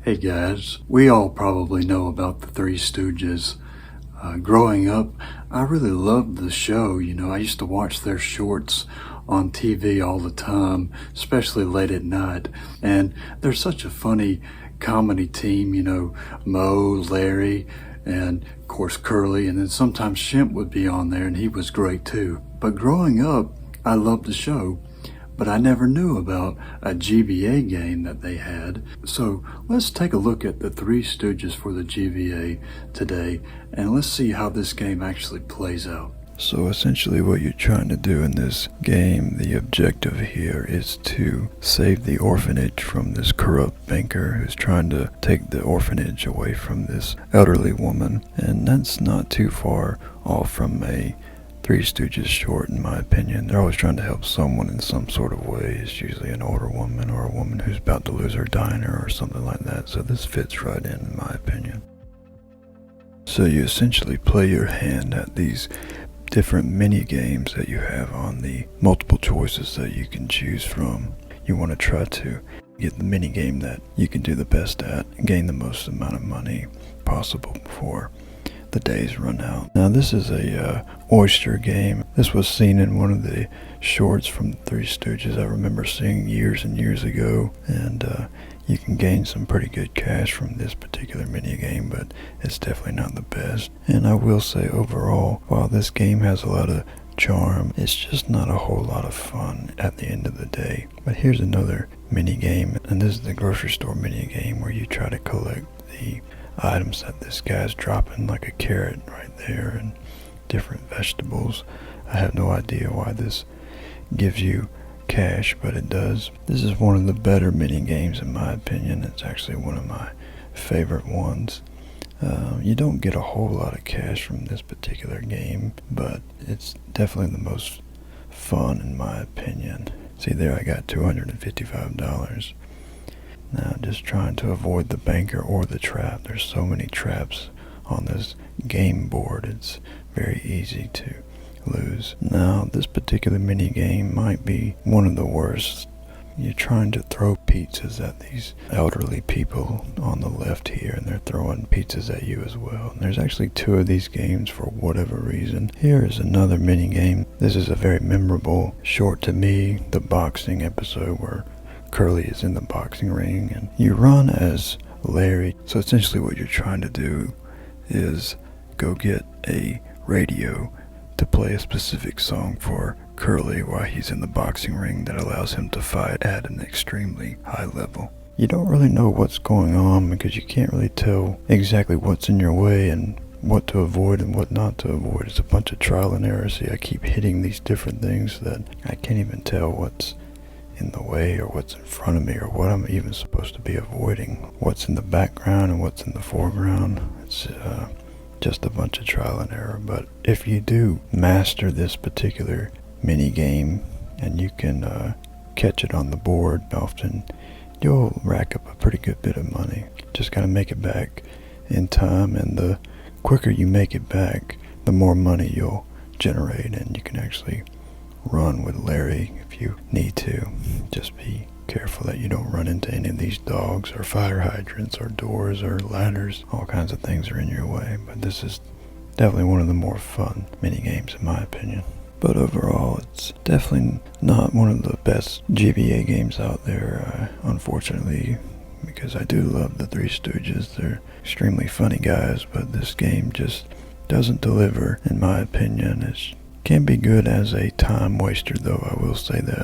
Hey guys, we all probably know about the Three Stooges. Growing up, I really loved the show. I used to watch their shorts on TV all the time, especially late at night. And they're such a funny comedy team, Mo, Larry, and of course Curly, and then sometimes Shemp would be on there and he was great too. But growing up, I loved the show. But I never knew about a GBA game that they had. So let's take a look at the Three Stooges for the GBA today, and let's see how this game actually plays out. So essentially what you're trying to do in this game, the objective here is to save the orphanage from this corrupt banker who's trying to take the orphanage away from this elderly woman. And that's not too far off from a Three Stooges short, in my opinion. They're always trying to help someone in some sort of way. It's usually an older woman or a woman who's about to lose her diner or something like that. So this fits right in my opinion. So you essentially play your hand at these different mini games that you have on the multiple choices that you can choose from. You want to try to get the mini game that you can do the best at and gain the most amount of money possible before the days run out. Now this is a oyster game. This was seen in one of the shorts from the Three Stooges I remember seeing years and years ago, and you can gain some pretty good cash from this particular mini game, but it's definitely not the best. And I will say overall, while this game has a lot of charm, it's just not a whole lot of fun at the end of the day. But here's another mini game, and this is the grocery store mini game where you try to collect the items that this guy's dropping, like a carrot right there and different vegetables. I have no idea why this gives you cash, but it does. This is one of the better mini games in my opinion. It's actually one of my favorite ones. You don't get a whole lot of cash from this particular game, but it's definitely the most fun in my opinion. See there, I got $255. Now just trying to avoid the banker or the trap. There's so many traps on this game board, it's very easy to lose. Now this particular mini game might be one of the worst. You're trying to throw pizzas at these elderly people on the left here, and they're throwing pizzas at you as well. And there's actually two of these games for whatever reason. Here is another mini game. This is a very memorable short to me, the boxing episode where Curly is in the boxing ring and you run as Larry. So essentially what you're trying to do is go get a radio to play a specific song for Curly while he's in the boxing ring that allows him to fight at an extremely high level. You don't really know what's going on because you can't really tell exactly what's in your way and what to avoid and what not to avoid. It's a bunch of trial and error. See, I keep hitting these different things that I can't even tell what's in the way or what's in front of me or what I'm even supposed to be avoiding. What's in the background and what's in the foreground. It's just a bunch of trial and error. But if you do master this particular mini game and you can catch it on the board often, you'll rack up a pretty good bit of money. Just gotta make it back in time, and the quicker you make it back, the more money you'll generate, and you can actually run with Larry if you need to. Just be careful that you don't run into any of these dogs or fire hydrants or doors or ladders. All kinds of things are in your way, but this is definitely one of the more fun mini games in my opinion. But overall, it's definitely not one of the best GBA games out there, unfortunately, because I do love the Three Stooges. They're extremely funny guys, but this game just doesn't deliver in my opinion. It can be good as a time waster though, I will say that.